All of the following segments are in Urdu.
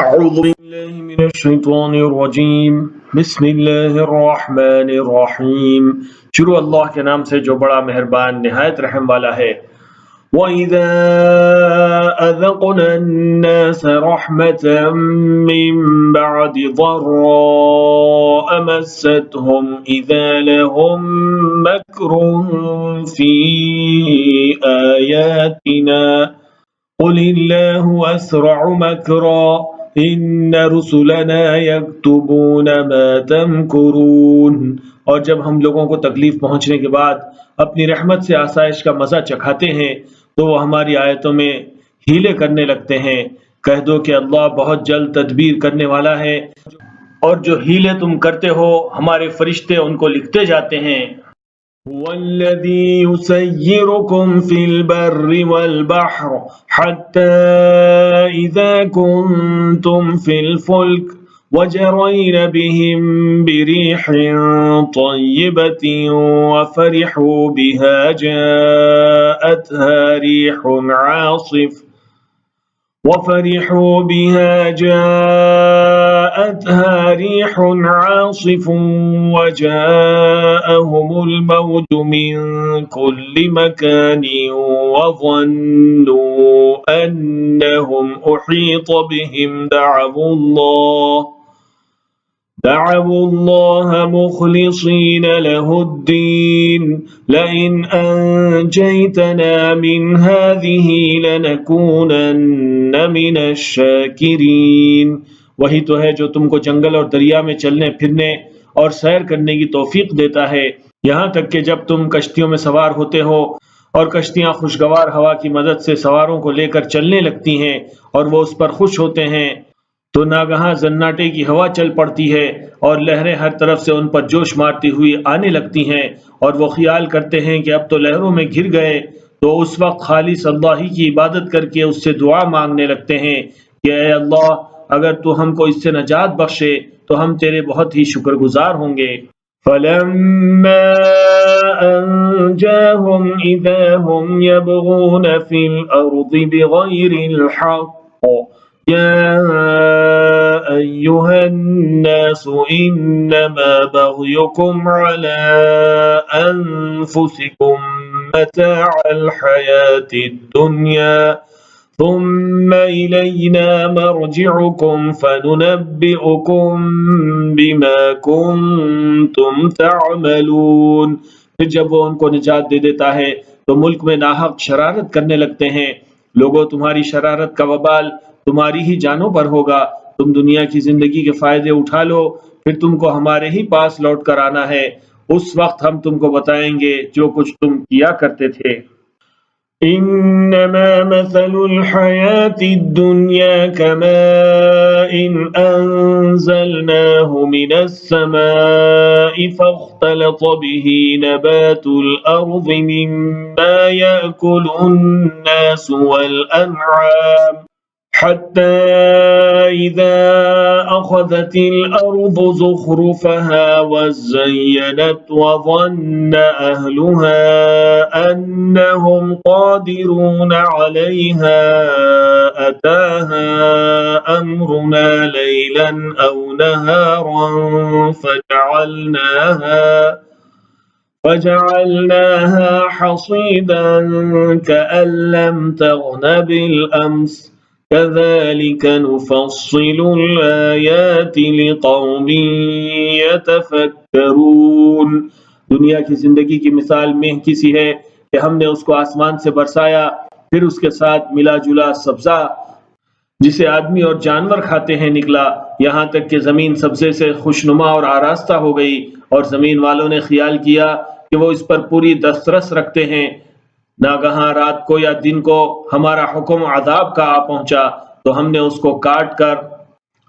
اعوذ باللہ من الشیطان الرجیم بسم اللہ الرحمن الرحیم۔ شروع اللہ کے نام سے جو بڑا مہربان نہایت رحم والا ہے۔ وَإِذَا أَذَقْنَا النَّاسَ رَحْمَةً مِّن بَعْدِ ضَرَّاءَ مَسَّتْهُمْ إِذَا لَهُم مَّكْرٌ فِي آيَاتِنَا قُلِ اللَّهُ أَسْرَعُ مَكْرًا إِنَّ رُسُلَنَا يَكْتُبُونَ مَا تَمْكُرُونَ۔ اور جب ہم لوگوں کو تکلیف پہنچنے کے بعد اپنی رحمت سے آسائش کا مزہ چکھاتے ہیں تو وہ ہماری آیتوں میں ہیلے کرنے لگتے ہیں۔ کہہ دو کہ اللہ بہت جلد تدبیر کرنے والا ہے، اور جو ہیلے تم کرتے ہو ہمارے فرشتے ان کو لکھتے جاتے ہیں۔ وَالَّذِي يُسَيِّرُكُمْ فِي الْبَرِّ وَالْبَحْرِ حَتَّى إِذَا كُنتُمْ فِي الْفُلْكِ وَجَرَيْنَ بِهِمْ بِرِيحٍ طَيِّبَةٍ وَفَرِحُوا بِهَا جاءتها ريح عاصف وجاءهم الموج من كل مكان وظنوا أنهم أحيط بهم دعوا الله مخلصين له الدين لئن أنجيتنا من هذه لنكونن من الشاكرين۔ وہی تو ہے جو تم کو جنگل اور دریا میں چلنے پھرنے اور سیر کرنے کی توفیق دیتا ہے، یہاں تک کہ جب تم کشتیوں میں سوار ہوتے ہو اور کشتیاں خوشگوار ہوا کی مدد سے سواروں کو لے کر چلنے لگتی ہیں اور وہ اس پر خوش ہوتے ہیں، تو ناگہاں زناٹے کی ہوا چل پڑتی ہے اور لہریں ہر طرف سے ان پر جوش مارتی ہوئی آنے لگتی ہیں، اور وہ خیال کرتے ہیں کہ اب تو لہروں میں گر گئے، تو اس وقت خالص اللہ ہی کی عبادت کر کے اس سے دعا مانگنے لگتے ہیں کہ اے اللہ، اگر تو ہم کو اس سے نجات بخشے تو ہم تیرے بہت ہی شکر گزار ہوں گے۔ فَلَمَّا أَنْجَاهُمْ إِذَا هُمْ يَبْغُونَ فِي الْأَرْضِ بِغَيْرِ الْحَقِّ يَا أَيُّهَا النَّاسُ إِنَّمَا بَغْيُكُمْ عَلَىٰ أَنفُسِكُمْ مَتَاعَ الْحَيَاةِ الدُّنْيَا ثُمَّ إِلَيْنَا مَرْجِعُكُمْ فَنُنَبِّئُكُمْ بِمَا كُنْتُمْ تَعْمَلُونَ۔ پھر جب وہ ان کو نجات دے دیتا ہے تو ملک میں ناحق شرارت کرنے لگتے ہیں۔ لوگوں، تمہاری شرارت کا وبال تمہاری ہی جانوں پر ہوگا۔ تم دنیا کی زندگی کے فائدے اٹھا لو، پھر تم کو ہمارے ہی پاس لوٹ کر آنا ہے، اس وقت ہم تم کو بتائیں گے جو کچھ تم کیا کرتے تھے۔ انما مثل الحياة الدنيا كماء انزلناه من السماء فاختلط به نبات الارض مما يأكل الناس والانعام حتى إذا أخذت الأرض زخرفها وزينت وظن أهلها أنهم قادرون عليها أتاها أمرنا ليلا أو نهارا فجعلناها حصيدا كأن لم تغن بالأمس كذلك نفصل الآيات لقوم يتفكرون۔ دنیا کی زندگی کی مثال میں کسی ہے کہ ہم نے اس کو آسمان سے برسایا، پھر اس کے ساتھ ملا جلا سبزہ جسے آدمی اور جانور کھاتے ہیں نکلا، یہاں تک کہ زمین سبزے سے خوشنما اور آراستہ ہو گئی، اور زمین والوں نے خیال کیا کہ وہ اس پر پوری دسترس رکھتے ہیں۔ ناگہاں رات کو یا دن کو ہمارا حکم عذاب کا آ پہنچا تو ہم نے اس کو کاٹ کر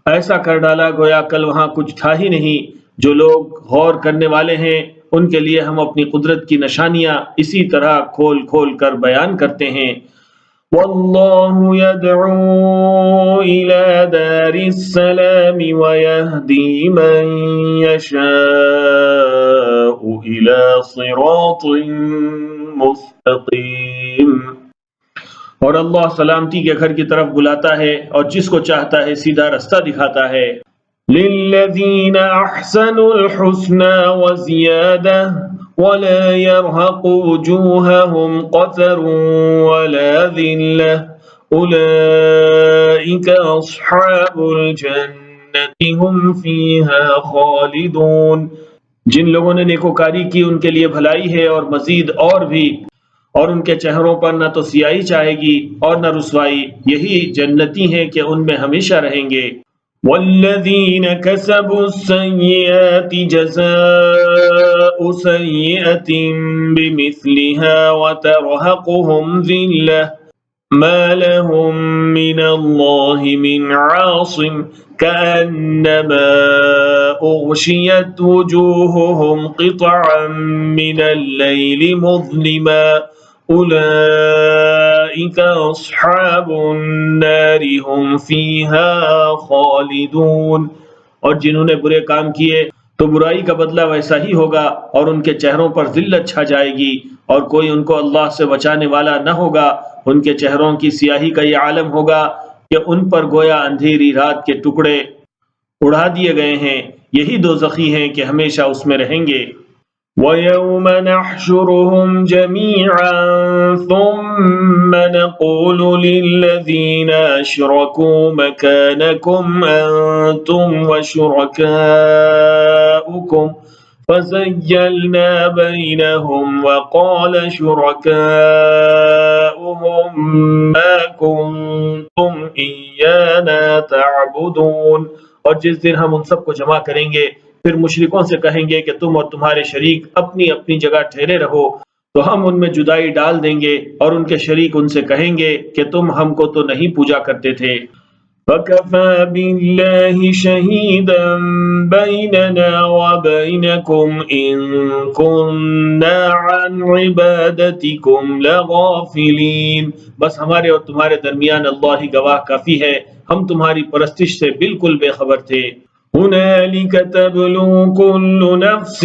ایسا کر ڈالا گویا کل وہاں کچھ تھا ہی نہیں۔ جو لوگ غور کرنے والے ہیں ان کے لیے ہم اپنی قدرت کی نشانیاں اسی طرح کھول کھول کر بیان کرتے ہیں۔ واللہ یدعو الی دار السلام ویہدی من یشاء الی صراط مستقیم۔ اور اللہ سلامتی کے گھر کی طرف بلاتا ہے اور جس کو چاہتا ہے سیدھا رستہ دکھاتا ہے۔ للذین احسنوا الحسنى وزیادہ ولا يرهق وجوههم قتر ولا ذلة اولئک اصحاب الجنة هم فیہا خالدون۔ جن لوگوں نے نیکوکاری کی ان کے لیے بھلائی ہے اور مزید اور بھی، اور ان کے چہروں پر نہ تو سیاہی چاہے گی اور نہ رسوائی، یہی جنتی ہیں کہ ان میں ہمیشہ رہیں گے۔ والذین کسبوا السیئات جزاء سیئۃ بمثلها وترہقهم ذلة ما لهم من اللہ من عاصم كأنما أغشيت وجوههم قطعا من الليل مظلما أولئك أصحاب النار هم فيها خالدون۔ اور جنہوں نے برے کام کیے تو برائی کا بدلہ ویسا ہی ہوگا، اور ان کے چہروں پر ذلت چھا جائے گی، اور کوئی ان کو اللہ سے بچانے والا نہ ہوگا۔ ان کے چہروں کی سیاہی کا یہ عالم ہوگا کہ ان پر گویا اندھیری رات کے ٹکڑے اڑا دیے گئے ہیں، یہی دوزخی ہیں کہ ہمیشہ اس میں رہیں گے۔ وَيَوْمَ نَحْشُرُهُمْ جَمِيعًا ثُمَّ نَقُولُ لِلَّذِينَ أَشْرَكُوا مَكَانَكُمْ أَنْتُمْ وَشُرَكَاؤُكُمْ فَزَيَّلْنَا بَيْنَهُمْ وَقَالَ شُرَكَاؤُهُمْ مَا كُنْتُمْ إِيَّانَا تَعْبُدُونَ۔ اور جس دن ہم ان سب کو جمع کریں گے پھر مشرکوں سے کہیں گے کہ تم اور تمہارے شریک اپنی اپنی جگہ ٹھہرے رہو، تو ہم ان میں جدائی ڈال دیں گے، اور ان کے شریک ان سے کہیں گے کہ تم ہم کو تو نہیں پوجا کرتے تھے۔ فَكَفَى بِاللَّهِ شَهِيدًا بَيْنَنَا وَبَيْنَكُمْ إِن كُنَّا عَنْ عِبَادَتِكُمْ لَغَافِلِينَ۔ بس ہمارے اور تمہارے درمیان اللہ ہی گواہ کافی ہے، ہم تمہاری پرستش سے بالکل بے خبر تھے۔ هُنَالِكَ تَبْلُو كُلُّ نَفْسٍ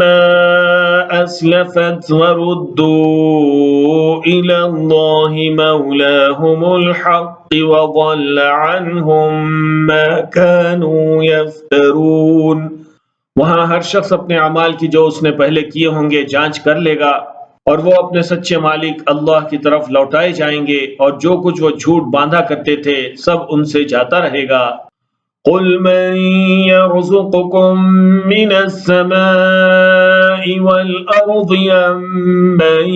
مَّا أَسْلَفَتْ وَرُدُّوا إِلَى اللَّهِ مَوْلَاهُمُ الْحَقِّ وَضَلَّ عَنْهُم مَّا كَانُوا يَفْتَرُونَ۔ وہاں ہر شخص اپنے اعمال کی جو اس نے پہلے کیے ہوں گے جانچ کر لے گا، اور وہ اپنے سچے مالک اللہ کی طرف لوٹائے جائیں گے، اور جو کچھ وہ جھوٹ باندھا کرتے تھے سب ان سے جاتا رہے گا۔ قُلْ مَن يَرْزُقُكُم مِّنَ السَّمَاءِ وَالْأَرْضِ أَمَّن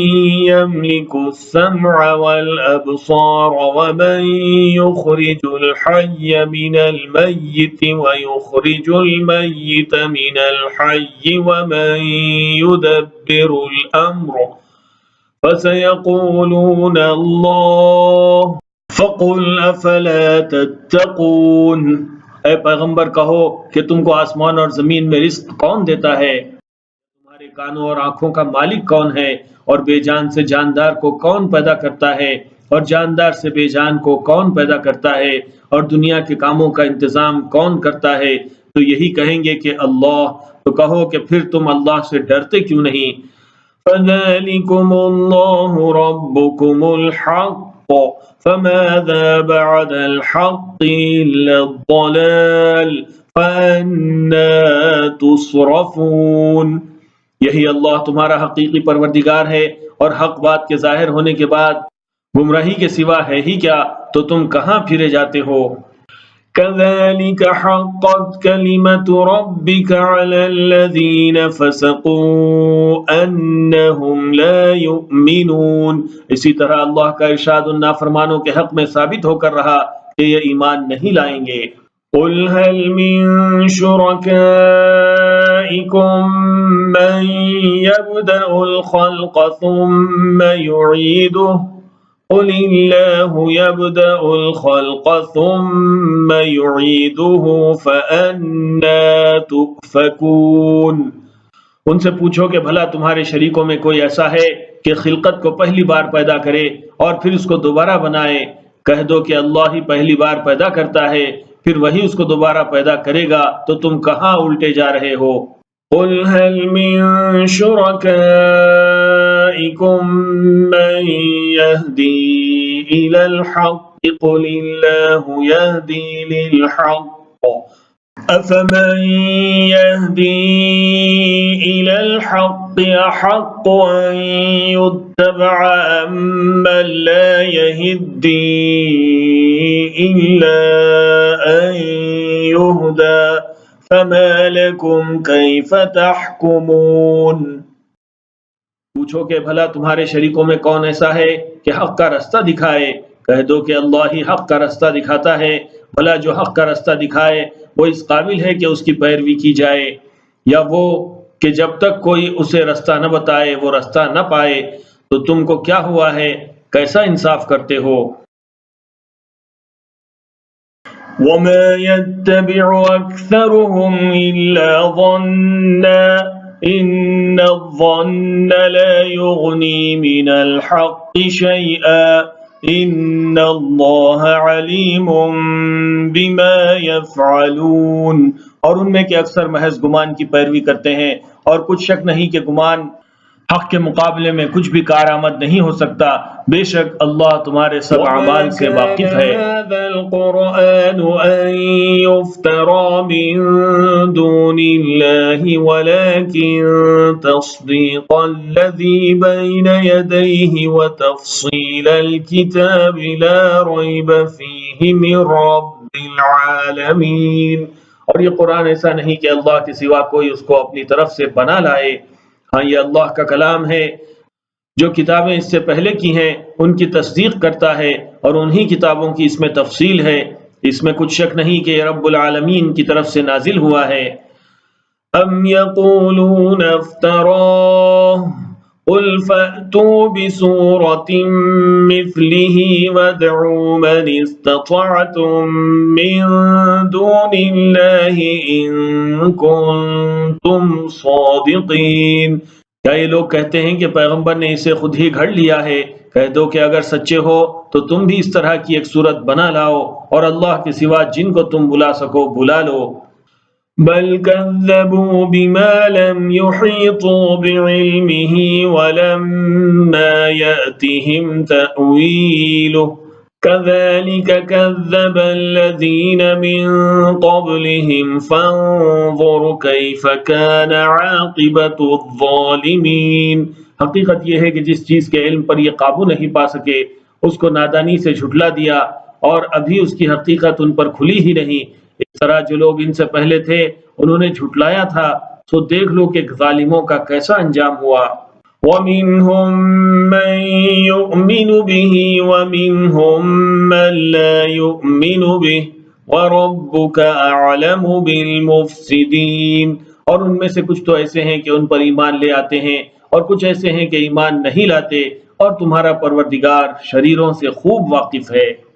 يَمْلِكُ السَّمْعَ وَالْأَبْصَارَ وَمَن يُخْرِجُ الْحَيَّ مِنَ الْمَيِّتِ وَيُخْرِجُ الْمَيِّتَ مِنَ الْحَيِّ وَمَن يُدَبِّرُ الْأَمْرَ فَسَيَقُولُونَ اللَّهُ فَقُلْ أَفَلَا تَتَّقُونَ۔ اے پیغمبر کہو کہ تم کو آسمان اور زمین میں رزق کون دیتا ہے؟ تمہارے کانوں اور آنکھوں کا مالک کون ہے؟ اور بے جان سے جاندار کو کون پیدا کرتا ہے؟ اور جاندار سے بے جان کو کون پیدا کرتا ہے؟ اور دنیا کے کاموں کا انتظام کون کرتا ہے؟ تو یہی کہیں گے کہ اللہ۔ تو کہو کہ پھر تم اللہ سے ڈرتے کیوں نہیں؟ فَذَلِكُمُ اللَّهُ رَبُّكُمُ الْحَقُّ فَمَاذَا بَعْدَ الْحَقِّ إِلَّا الضَّلَالُ فَأَنَّىٰ تُصْرَفُونَ۔ یہی اللہ تمہارا حقیقی پروردگار ہے، اور حق بات کے ظاہر ہونے کے بعد گمراہی کے سوا ہے ہی کیا، تو تم کہاں پھرے جاتے ہو؟ كَذَلِكَ حَقَّتْ كَلِمَةُ رَبِّكَ عَلَى الَّذِينَ فَسَقُوا أَنَّهُمْ لَا يُؤْمِنُونَ۔ اسی طرح اللہ کا ارشاد ان نافرمانوں کے حق میں ثابت ہو کر رہا کہ یہ ایمان نہیں لائیں گے۔ قُلْ هَلْ مِن شُرَكَائِكُم مَّن يَبْدَأُ الْخَلْقَ ثُمَّ يُعِيدُهُ قُلِ اللَّهُ يَبْدَأُ الْخَلْقَ ثُمَّ يُعِيدُهُ فَأَنَّىٰ تُؤْفَكُونَ۔ ان سے پوچھو کہ بھلا تمہارے شریکوں میں کوئی ایسا ہے کہ خلقت کو پہلی بار پیدا کرے اور پھر اس کو دوبارہ بنائے؟ کہہ دو کہ اللہ ہی پہلی بار پیدا کرتا ہے، پھر وہی اس کو دوبارہ پیدا کرے گا، تو تم کہاں الٹے جا رہے ہو؟ قُلْ هَلْ مِن شُرَكَائِكُم أولئكم من يهدي إلى الحق قل الله يهدي للحق أفمن يهدي إلى الحق أحق أن يتبع أمن لا يهدي إلا أن يهدى فما لكم كيف تحكمون۔ پوچھو کہ بھلا تمہارے شریکوں میں کون ایسا ہے کہ حق کا رستہ دکھائے؟ کہہ دو کہ اللہ ہی حق کا رستہ دکھاتا ہے۔ بھلا جو حق کا رستہ دکھائے وہ اس قابل ہے کہ اس کی پیروی کی جائے، یا وہ کہ جب تک کوئی اسے رستہ نہ بتائے وہ رستہ نہ پائے؟ تو تم کو کیا ہوا ہے؟ کیسا انصاف کرتے ہو؟ وَمَا يَتَّبِعُ أَكْثَرُهُمْ إِلَّا ظَنًّا إِنَّ الظَّنَّ لَا يُغْنِي مِنَ الْحَقِّ شَيْئًا إِنَّ اللَّهَ عَلِيمٌ بِمَا يَفْعَلُونَ۔ اور ان میں کہ اکثر محض گمان کی پیروی کرتے ہیں، اور کچھ شک نہیں کہ گمان حق کے مقابلے میں کچھ بھی کارآمد نہیں ہو سکتا۔ بے شک اللہ تمہارے سب اعمال سے واقف ہے۔ هذا القرآن أن يفترى من دون الله ولكن تصديق الذي بين يديه وتفصيل الكتاب لا ريب فيه من رب العالمين۔ اور یہ قرآن ایسا نہیں کہ اللہ کے سوا کوئی اس کو اپنی طرف سے بنا لائے، ہاں یہ اللہ کا کلام ہے۔ جو کتابیں اس سے پہلے کی ہیں ان کی تصدیق کرتا ہے، اور انہی کتابوں کی اس میں تفصیل ہے۔ اس میں کچھ شک نہیں کہ یہ رب العالمین کی طرف سے نازل ہوا ہے۔ ام یقولون افتراہ قل فأتوا بسورة مثله وادعوا من استطعتم من دون الله إن كنتم صادقين۔ کیا یہ لوگ کہتے ہیں کہ پیغمبر نے اسے خود ہی گھڑ لیا ہے؟ کہہ دو کہ اگر سچے ہو تو تم بھی اس طرح کی ایک صورت بنا لاؤ، اور اللہ کے سوا جن کو تم بلا سکو بلا لو۔ بل كذبوا بما لم يحيطوا بعلمه ولما يأتهم تأويله كذلك كذب الذين من قبلهم فانظر كيف كان عاقبة الظالمين۔ حقیقت یہ ہے کہ جس چیز کے علم پر یہ قابو نہیں پا سکے اس کو نادانی سے جھٹلا دیا، اور ابھی اس کی حقیقت ان پر کھلی ہی نہیں۔ اس طرح جو لوگ ان سے پہلے تھے انہوں نے جھٹلایا تھا، سو دیکھ لو کہ ظالموں کا کیسا انجام ہوا۔ وَمِنْهُمْ مَنْ يُؤْمِنُ بِهِ وَمِنْهُمْ مَنْ لَا يُؤْمِنُ بِهِ وَرَبُّكَ أَعْلَمُ بِالْمُفْسِدِينَ۔ اور ان میں سے کچھ تو ایسے ہیں کہ ان پر ایمان لے آتے ہیں، اور کچھ ایسے ہیں کہ ایمان نہیں لاتے، اور تمہارا پروردگار شریروں سے خوب واقف ہے۔